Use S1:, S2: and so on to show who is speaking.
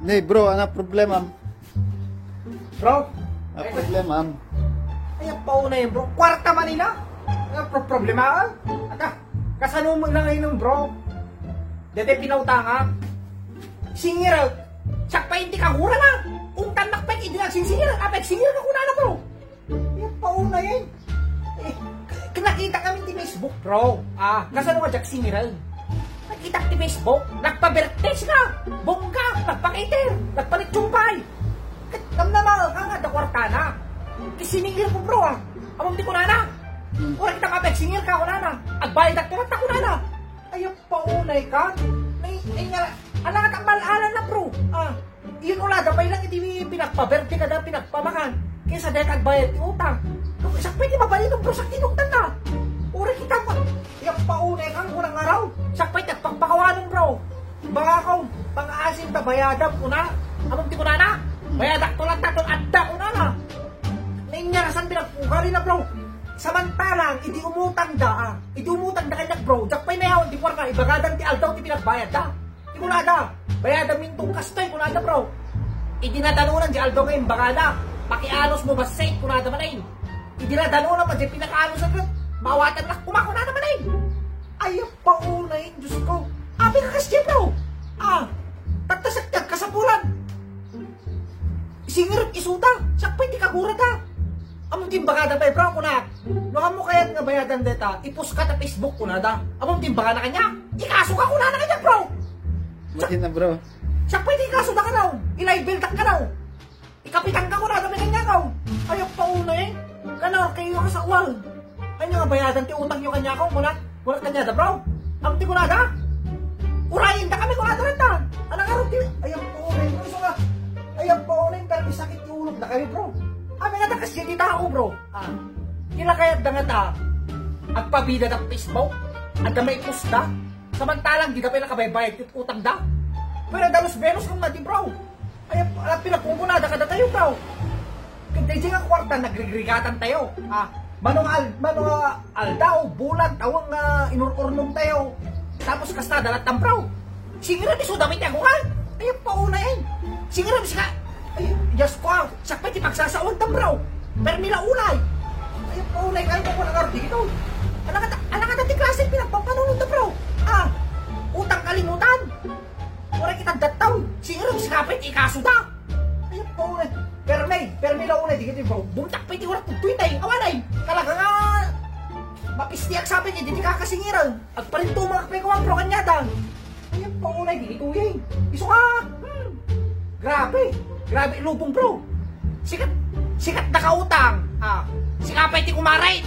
S1: Nih bro, ano problema?
S2: Bro,
S1: Ano problema?
S2: ay pauna yun bro. Kwarta Manila. Ano problema? Aka, kasano mo na ngayon bro? Dete pinautanga. Singira. Sak pa hindi ka hura na. Kung tanak pa hindi lang singira. Apek singira ka kuna na bro. Ay pauna yun. Eh, nakita kami di Facebook bro. Kasano ka jak singira? Nakita di Facebook. Nagpa-birthdays ka. Bongga. Nagpa-cater. Nagpa-litsumpay. Kamnama ka nga da kwarta na. Kisiningir ko bro Amam di ko na. Ora kita kapag singir ka ko na. Agbayad at pinata ko na. Ayaw paunay ka. Ay nga. Alang at ang malalan na bro. Yun ula da pa ilang iti pinagpaberte ka da pinagpamakan. Kaysa dahil agbayad ti utang. Isak pwede mabalin ng bro sa tinugtan na. Ora kita pa. Ayaw paunay ka unang araw. Isak pwede nagpagpakawanan bro. Baka ko pang-aasim ta bayadam ko na. Amam di ko na. Bayadak to lang tatong adda ko na. Nainyarasan pinagpugari na bro. Samantalang, hindi umutang da. Hindi umutang da kanyak bro. Jak pa'y nayawan, di ko ka. Ibagadan ti aldaw, ti pinagbayad da. Di ko na da. Bayadan mintong kastoy, ko na da bro. Idinadanunan di aldaw ngayon, bagada. Pakianos mo ba safe, ko na da manayin. Idinadanunan pa di pinakaanos na bro. Mawatan lang, kumako na da manayin. Ayaw pa unayin, Diyos ko. Abi ka kasi bro. Tagtasakyag ka sa pulan. Isingirot isuta. Sakpay di kagura da. Among timbagada pa bro ko na. Naka mo kaya nga bayadan deta, ipus ka ta Facebook ko na da. Among timbaga na kanya. Ikaso ka ko na kanya bro.
S1: Bakit na bro?
S2: Siya pwede ikaso na ka daw. Ilay-build ka daw. Ikapitan ka ko na kami kanya daw. Ayaw pa una eh. Kanor kayo ka sa uwal. Kanya nga bayadan ti utang yung kanya ko. Mulat kanya da bro. Among ti ko na da. Urayin da kami ko na da rin da. Anong araw ti. Ayaw pa una eh. Ayaw pa una eh. Pero may sakit yung ulog na kayo bro. Ami nga da kasi di tao bro. Kila kaya da nga ta. Agpabida da Facebook. At da may pusta. Samantalang di da pa nakabaybayad tit utang da. Pero dalos benos kung natin bro. Ay pinagpupunada ka da tayo bro. Kaya nga kwarta nagrigrigatan tayo. Manong aldaw, bulan, tawang inururnong tayo. Tapos kasta dalat ng bro. Singira di so damit niya ko ha. Ay pauna yan. Singira di ka. Ay, Diyos ko, sakpay di pagsasaon tam bro. Pero nila ulay. Ay, paulay kayo ko ng arti dito. Anak ka dati klase, pinagpapanunod na bro. Utang kalimutan. Wala kitang dataw. Siguro sikapit, ikaso da. Ay, paulay. Pero nila ulay, di kita bro. Buntak pa iti wala tutuin tayo, kawanay. Kalaga nga, mapistiyak sabi niya, di kakasingiran. Agparinto mga kapikuan bro, kanyata. Ay, paulay, di ituyin. Iso ka. Grabe, lubong bro. Sikat na kautang. Sikapay ti kumaray.